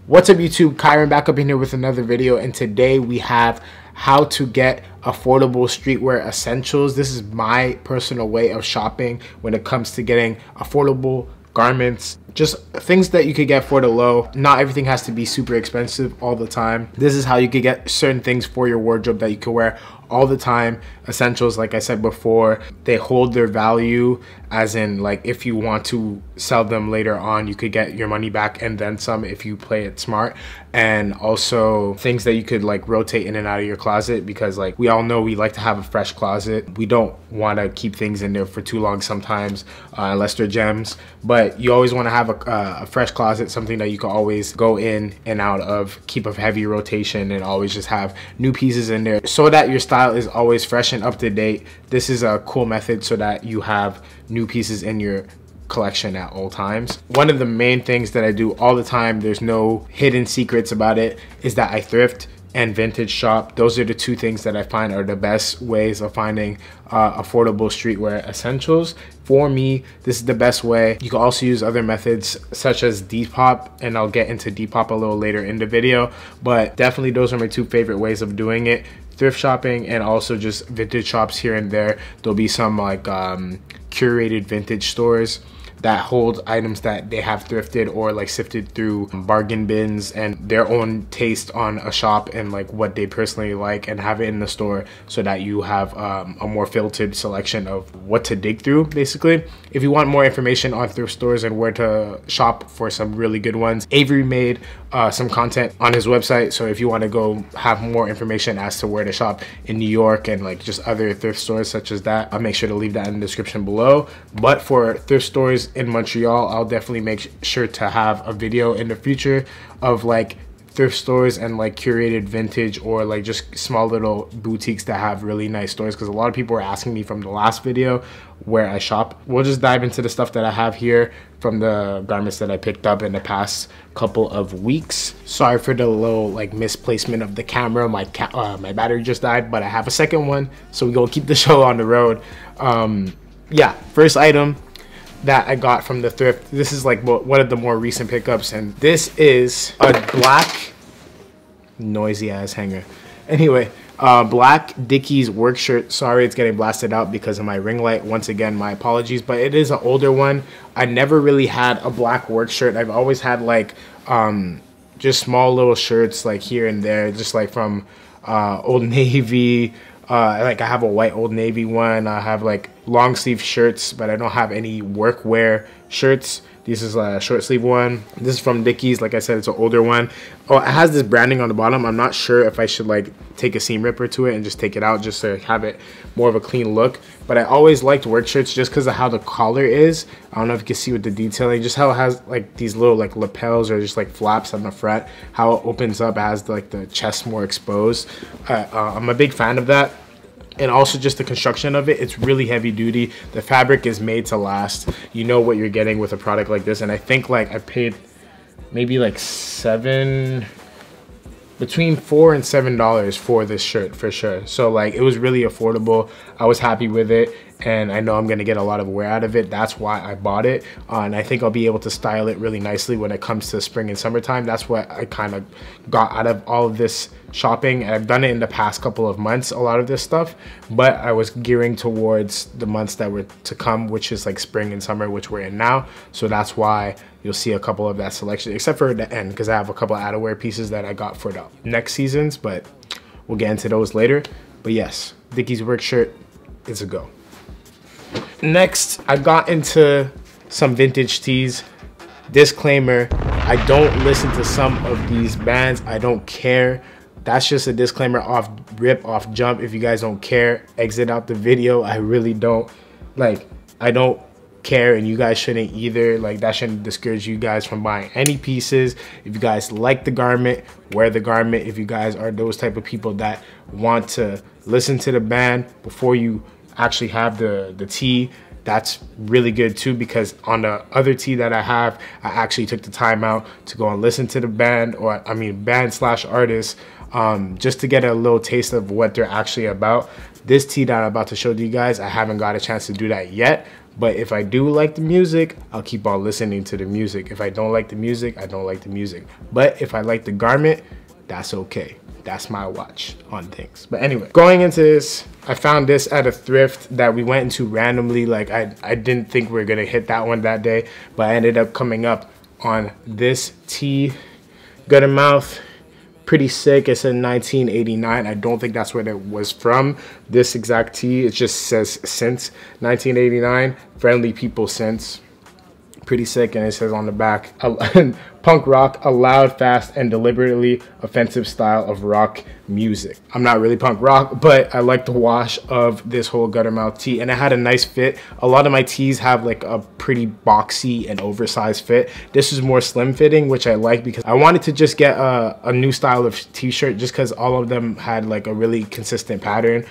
What's up YouTube, Kyron back up in here with another video, and today we have how to get affordable streetwear essentials. This is my personal way of shopping when it comes to getting affordable garments, just things that you could get for the low. Not everything has to be super expensive all the time. This is how you could get certain things for your wardrobe that you can wear all the time. Essentials, like I said before, they hold their value, as in, like, if you want to sell them later on, you could get your money back and then some if you play it smart. And also things that you could like rotate in and out of your closet, because like we all know we like to have a fresh closet. We don't want to keep things in there for too long sometimes, unless they're gems, but you always want to have a fresh closet, something that you can always go in and out of, keep a heavy rotation, and always just have new pieces in there so that your style is always fresh and up to date. This is a cool method so that you have new pieces in your collection at all times. One of the main things that I do all the time, there's no hidden secrets about it, is that I thrift and vintage shop. Those are the two things that I find are the best ways of finding affordable streetwear essentials. For me, this is the best way. You can also use other methods such as Depop, and I'll get into Depop a little later in the video, but definitely those are my two favorite ways of doing it: thrift shopping and also just vintage shops here and there. There'll be some like curated vintage stores that hold items that they have thrifted or like sifted through bargain bins and their own taste on a shop and like what they personally like, and have it in the store so that you have a more filtered selection of what to dig through, basically. If you want more information on thrift stores and where to shop for some really good ones, Avery made some content on his website, so if you want to go have more information as to where to shop in New York and like just other thrift stores such as that, I'll make sure to leave that in the description below. But for thrift stores in Montreal, I'll definitely make sure to have a video in the future of like thrift stores and like curated vintage, or like just small little boutiques that have really nice stores, because a lot of people were asking me from the last video where I shop. We'll just dive into the stuff that I have here from the garments that I picked up in the past couple of weeks. Sorry for the little like misplacement of the camera. My battery just died, but I have a second one, so we're gonna keep the show on the road. Yeah, first item that I got from the thrift. This is like one of the more recent pickups, and this is a black, noisy ass hanger. Anyway, black Dickies work shirt. Sorry it's getting blasted out because of my ring light. Once again, my apologies, but it is an older one. I never really had a black work shirt. I've always had like just small little shirts like here and there, just like from Old Navy. Like I have a white Old Navy one. I have like long sleeve shirts, but I don't have any workwear shirts. This is a short sleeve one. This is from Dickies. Like I said, it's an older one. Oh, it has this branding on the bottom. I'm not sure if I should like take a seam ripper to it and just take it out just to have it more of a clean look. But I always liked work shirts just because of how the collar is. I don't know if you can see with the detailing, just how it has like these little like lapels or just like flaps on the front. How it opens up, has like the chest more exposed. I'm a big fan of that. And also just the construction of it, it's really heavy duty. The fabric is made to last. You know what you're getting with a product like this. And I think like I paid maybe like between $4 and $7 for this shirt for sure. So like it was really affordable. I was happy with it, and I know I'm gonna get a lot of wear out of it. That's why I bought it, and I think I'll be able to style it really nicely when it comes to spring and summertime. That's what I kind of got out of all of this shopping, and I've done it in the past couple of months, a lot of this stuff, but I was gearing towards the months that were to come, which is like spring and summer, which we're in now. So that's why you'll see a couple of that selection, except for the end, because I have a couple of outerwear pieces that I got for the next seasons, but we'll get into those later. But yes, Dickies work shirt is a go. Next, I got into some vintage tees. Disclaimer, I don't listen to some of these bands. I don't care. That's just a disclaimer off rip, off jump. If you guys don't care, exit out the video. I really don't. Like, I don't care, and you guys shouldn't either. Like, that shouldn't discourage you guys from buying any pieces. If you guys like the garment, wear the garment. If you guys are those type of people that want to listen to the band before you actually have the tee, that's really good too, because on the other tee that I have, I actually took the time out to go and listen to the band, or I mean band slash artist, just to get a little taste of what they're actually about. This tee that I'm about to show you guys, I haven't got a chance to do that yet. But if I do like the music, I'll keep on listening to the music. If I don't like the music, I don't like the music. But if I like the garment, that's okay. That's my watch on things. But anyway, going into this, I found this at a thrift that we went into randomly. Like I didn't think we were gonna hit that one that day, but I ended up coming up on this tee. Gut and mouth, pretty sick. It said 1989. I don't think that's where it was from, this exact tee. It just says since 1989. Friendly people since. Pretty sick. And it says on the back, punk rock, a loud, fast, and deliberately offensive style of rock music. I'm not really punk rock, but I like the wash of this whole gutter mouth tee, and it had a nice fit. A lot of my tees have like a pretty boxy and oversized fit. This is more slim fitting, which I like because I wanted to just get a new style of t-shirt, just because all of them had like a really consistent pattern.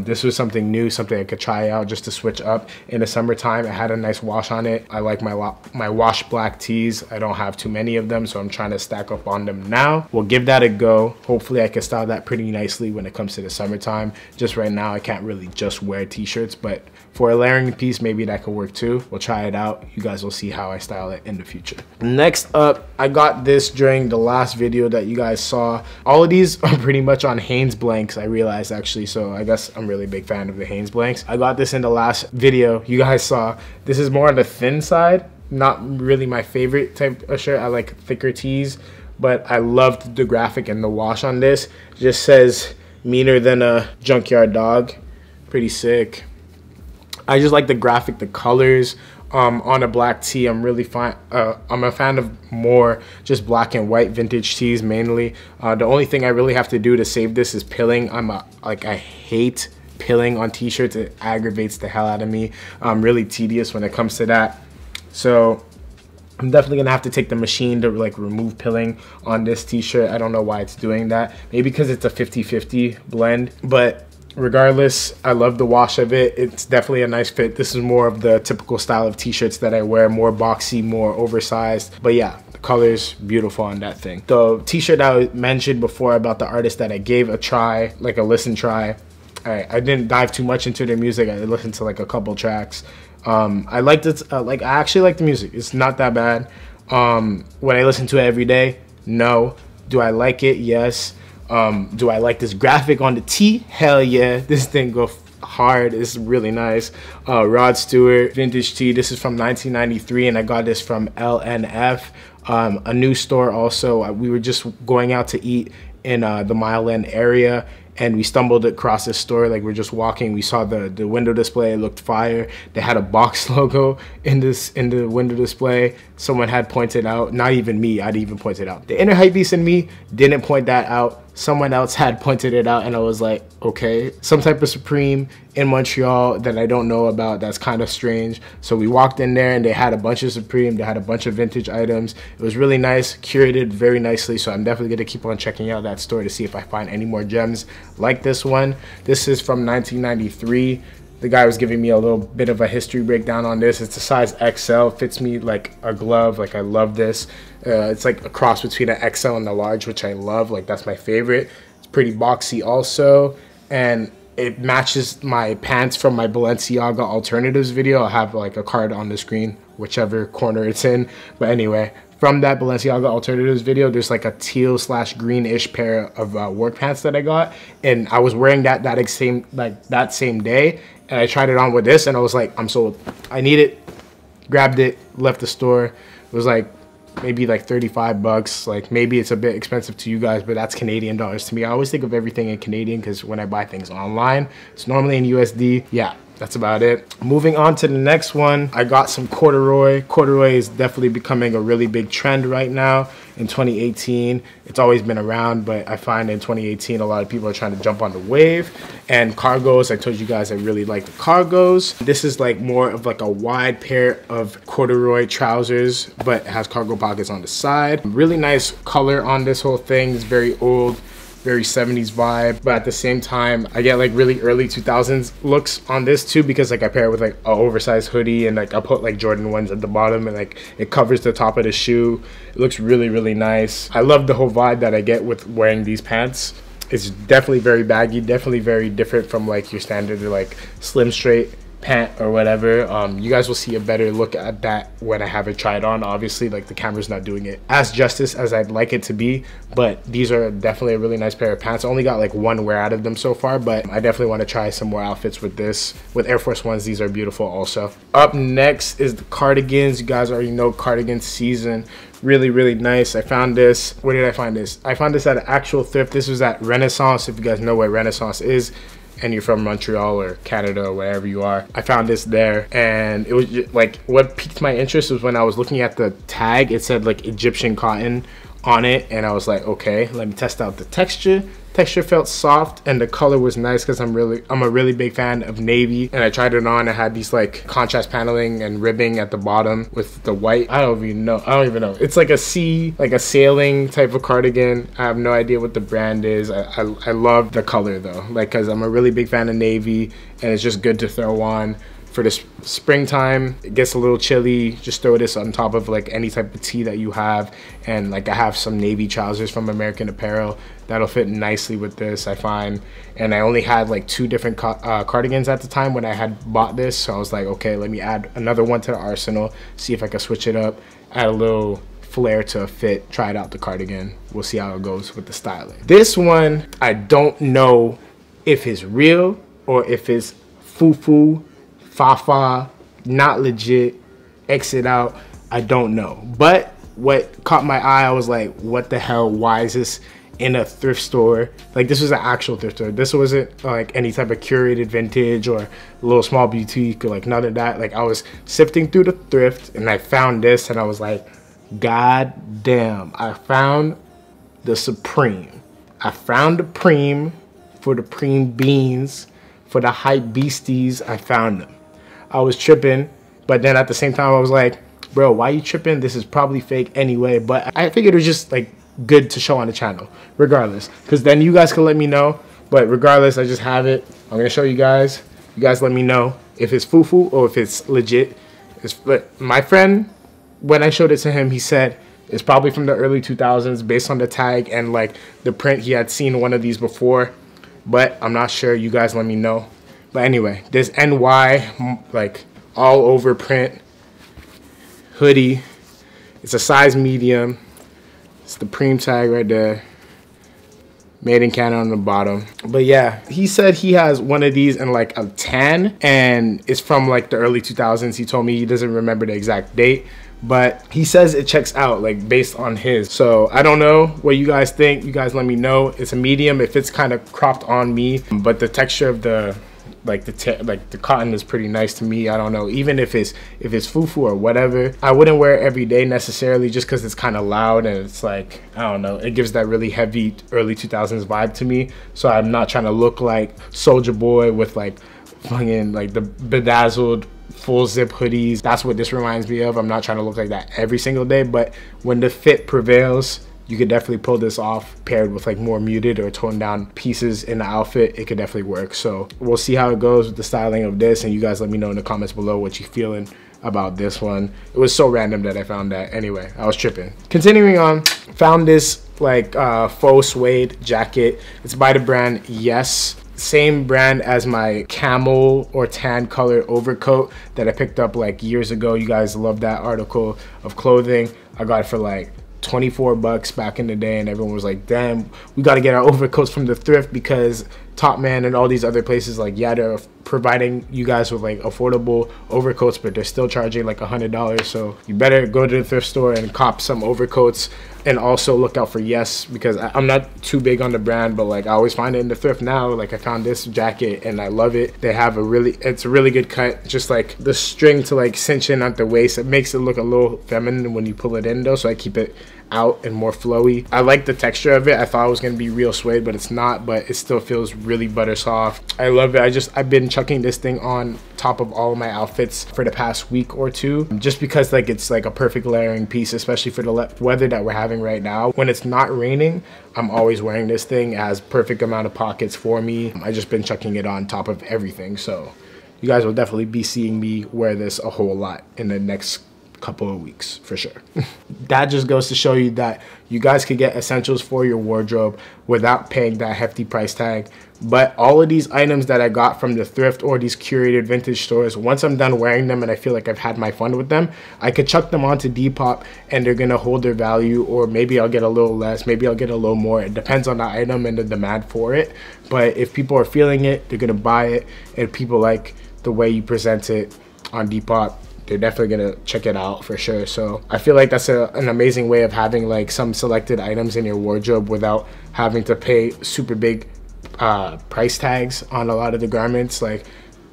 This was something new, something I could try out just to switch up in the summertime. It had a nice wash on it. I like my wash black tees. I don't have too many of them, so I'm trying to stack up on them now. We'll give that a go. Hopefully I can style that pretty nicely when it comes to the summertime. Just right now I can't really just wear t-shirts, but for a layering piece maybe that could work too. We'll try it out. You guys will see how I style it in the future. Next up, I got this during the last video that you guys saw. All of these are pretty much on Hanes blanks, I realized actually, so I guess I'm really a big fan of the Hanes blanks. I got this in the last video you guys saw. This is more on the thin side. Not really my favorite type of shirt. I like thicker tees, but I loved the graphic and the wash on this. It just says meaner than a junkyard dog. Pretty sick. I just like the graphic, the colors on a black tee. I'm really fine. I'm a fan of more just black and white vintage tees mainly. The only thing I really have to do to save this is pilling. I hate pilling on t-shirts. It aggravates the hell out of me. I'm really tedious when it comes to that. So I'm definitely gonna have to take the machine to like remove pilling on this t-shirt. I don't know why it's doing that. Maybe because it's a 50-50 blend, but regardless, I love the wash of it. It's definitely a nice fit. This is more of the typical style of t-shirts that I wear, more boxy, more oversized. But yeah, the color's beautiful on that thing. The t-shirt I mentioned before about the artist that I gave a try, like a listen try. I didn't dive too much into their music. I listened to like a couple tracks. I liked it. I actually like the music. It's not that bad. Would I listen to it every day? No. Do I like it? Yes. Do I like this graphic on the tee? Hell yeah. This thing go hard. It's really nice. Rod Stewart Vintage Tee. This is from 1993, and I got this from LNF, a new store also. We were just going out to eat in the Mile End area, and we stumbled across this store. Like, we're just walking, we saw the window display. It looked fire. They had a box logo in the window display. Someone had pointed out, not even me, I'd even pointed out. The inner hype beast in me didn't point that out. Someone else had pointed it out, and I was like, okay, some type of Supreme in Montreal that I don't know about. That's kind of strange. So we walked in there, and they had a bunch of Supreme. They had a bunch of vintage items. It was really nice, curated very nicely. So I'm definitely gonna keep on checking out that store to see if I find any more gems like this one. This is from 1993. The guy was giving me a little bit of a history breakdown on this. It's a size XL, fits me like a glove. Like, I love this. It's like a cross between an XL and a large, which I love. Like, that's my favorite. It's pretty boxy also, and it matches my pants from my Balenciaga alternatives video. I'll have like a card on the screen, whichever corner it's in. But anyway, from that Balenciaga alternatives video, there's like a teal / greenish pair of work pants that I got, and I was wearing that same day, and I tried it on with this, and I was like, I'm sold. I need it. Grabbed it, left the store. It was like maybe like 35 bucks. Like, maybe it's a bit expensive to you guys, but that's Canadian dollars to me. I always think of everything in Canadian because when I buy things online, it's normally in USD. Yeah, that's about it. Moving on to the next one, I got some corduroy. Corduroy is definitely becoming a really big trend right now in 2018. It's always been around, but I find in 2018 a lot of people are trying to jump on the wave. And cargos, I told you guys I really like the cargos. This is like more of like a wide pair of corduroy trousers, but it has cargo pockets on the side. Really nice color on this whole thing. It's very old, very 70s vibe, but at the same time I get like really early 2000s looks on this too, because like I pair it with like an oversized hoodie, and like I put like Jordan 1s at the bottom, and like it covers the top of the shoe. It looks really, really nice. I love the whole vibe that I get with wearing these pants. It's definitely very baggy, definitely very different from like your standard like slim straight pant or whatever. You guys will see a better look at that when I have it tried on. Obviously, like the camera's not doing it as justice as I'd like it to be, but these are definitely a really nice pair of pants. I only got like one wear out of them so far, but I definitely want to try some more outfits with this. With Air Force Ones, these are beautiful also. Up next is the cardigans. You guys already know cardigan season. Really nice. I found this. Where did I find this? I found this at an actual thrift. This was at Renaissance. If you guys know where Renaissance is and you're from Montreal or Canada or wherever you are, I found this there. And it was just, like, what piqued my interest was when I was looking at the tag, it said like Egyptian cotton on it, and I was like, okay, let me test out the texture. Texture felt soft and the color was nice because I'm a really big fan of navy, and I tried it on. I had these like contrast paneling and ribbing at the bottom with the white. I don't even know. It's like a sailing type of cardigan. I have no idea what the brand is. I love the color though, like, because I'm a really big fan of navy, and it's just good to throw on for this springtime. It gets a little chilly, just throw this on top of like any type of tee that you have. And like I have some navy trousers from American Apparel that'll fit nicely with this, I find. And I only had like 2 different cardigans at the time when I had bought this, so I was like, okay, let me add another one to the arsenal, see if I can switch it up, add a little flair to a fit, try it out the cardigan. We'll see how it goes with the styling. This one, I don't know if it's real or if it's foo-foo, fa-fa, not legit, exit out, I don't know. But what caught my eye, I was like, what the hell, why is this in a thrift store? Like, this was an actual thrift store. This wasn't like any type of curated vintage or a little small boutique or like none of that. Like, I was sifting through the thrift and I found this and I was like, god damn, I found the Supreme. I found the Preem for the Preem beans, for the hype beasties. I found them. I was tripping, but then at the same time I was like, bro, why you tripping? This is probably fake anyway. But I figured it was just like good to show on the channel regardless, because then you guys can let me know. But regardless, I just have it. I'm gonna show you guys. You guys let me know if it's foo-foo or if it's legit. My friend, when I showed it to him, he said it's probably from the early 2000s based on the tag and like the print. He had seen one of these before, but I'm not sure. You guys let me know. But anyway, this NY like all over print hoodie. It's a size medium. It's the Preem tag right there. Made in Canada on the bottom. But yeah, he said he has one of these in like a tan, and it's from like the early 2000s. He told me he doesn't remember the exact date, but he says it checks out like based on his. So I don't know what you guys think. You guys let me know. It's a medium. It fits kind of cropped on me, but the texture of the the cotton is pretty nice to me. I don't know, even if it's foo-foo or whatever, I wouldn't wear it every day necessarily, just because it's kind of loud and it's like, I don't know, it gives that really heavy early 2000s vibe to me. So I'm not trying to look like Soulja Boy with like fucking like the bedazzled full zip hoodies. That's what this reminds me of. I'm not trying to look like that every single day, but when the fit prevails, you could definitely pull this off paired with like more muted or toned down pieces in the outfit. It could definitely work. So we'll see how it goes with the styling of this, and you guys let me know in the comments below what you're feeling about this one. It was so random that I found that. Anyway, I was tripping. Continuing on, found this like faux suede jacket. It's by the brand Yes. Same brand as my camel or tan color overcoat that I picked up like years ago. You guys love that article of clothing. I got it for like 24 bucks back in the day, and everyone was like, damn, we got to get our overcoats from the thrift, because Top Man and all these other places, like, yeah, they're providing you guys with like affordable overcoats, but they're still charging like $100. So you better go to the thrift store and cop some overcoats. And also look out for Yes, because I'm not too big on the brand, but like I always find it in the thrift now. Like I found this jacket and I love it. They have it's a really good cut. Just like the string to like cinch in at the waist, it makes it look a little feminine when you pull it in though. So I keep it out and more flowy. I like the texture of it. I thought it was gonna be real suede, but it's not. But it still feels really butter soft. I love it. I've been chucking this thing on top of all of my outfits for the past week or two, just because like it's like a perfect layering piece, especially for the weather that we're having right now. When it's not raining, I'm always wearing this thing. It has perfect amount of pockets for me. I just been chucking it on top of everything. So you guys will definitely be seeing me wear this a whole lot in the next couple of weeks for sure. That just goes to show you that you guys could get essentials for your wardrobe without paying that hefty price tag. But all of these items that I got from the thrift or these curated vintage stores, once I'm done wearing them and I feel like I've had my fun with them, I could chuck them onto Depop and they're gonna hold their value, or maybe I'll get a little less, maybe I'll get a little more. It depends on the item and the demand for it. But if people are feeling it, they're gonna buy it, and people like the way you present it on Depop, they're definitely gonna check it out for sure. So I feel like that's an amazing way of having like some selected items in your wardrobe without having to pay super big price tags on a lot of the garments. Like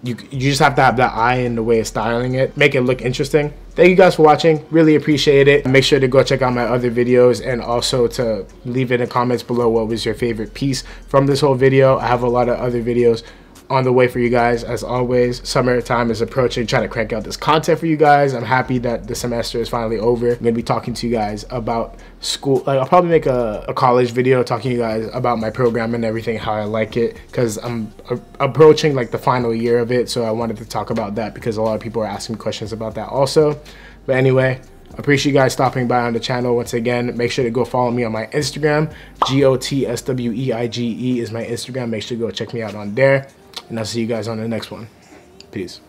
you just have to have that eye in the way of styling it, make it look interesting. Thank you guys for watching, really appreciate it. Make sure to go check out my other videos, and also to leave in the comments below what was your favorite piece from this whole video. I have a lot of other videos on the way for you guys. As always, summertime is approaching, trying to crank out this content for you guys. I'm happy that the semester is finally over. I'm gonna be talking to you guys about school. Like, I'll probably make a college video talking to you guys about my program and everything, how I like it, because I'm approaching like the final year of it. So I wanted to talk about that because a lot of people are asking me questions about that also. But anyway, I appreciate you guys stopping by on the channel once again. Make sure to go follow me on my Instagram. GOTSWEIGE is my Instagram. Make sure to go check me out on there. And I'll see you guys on the next one. Peace.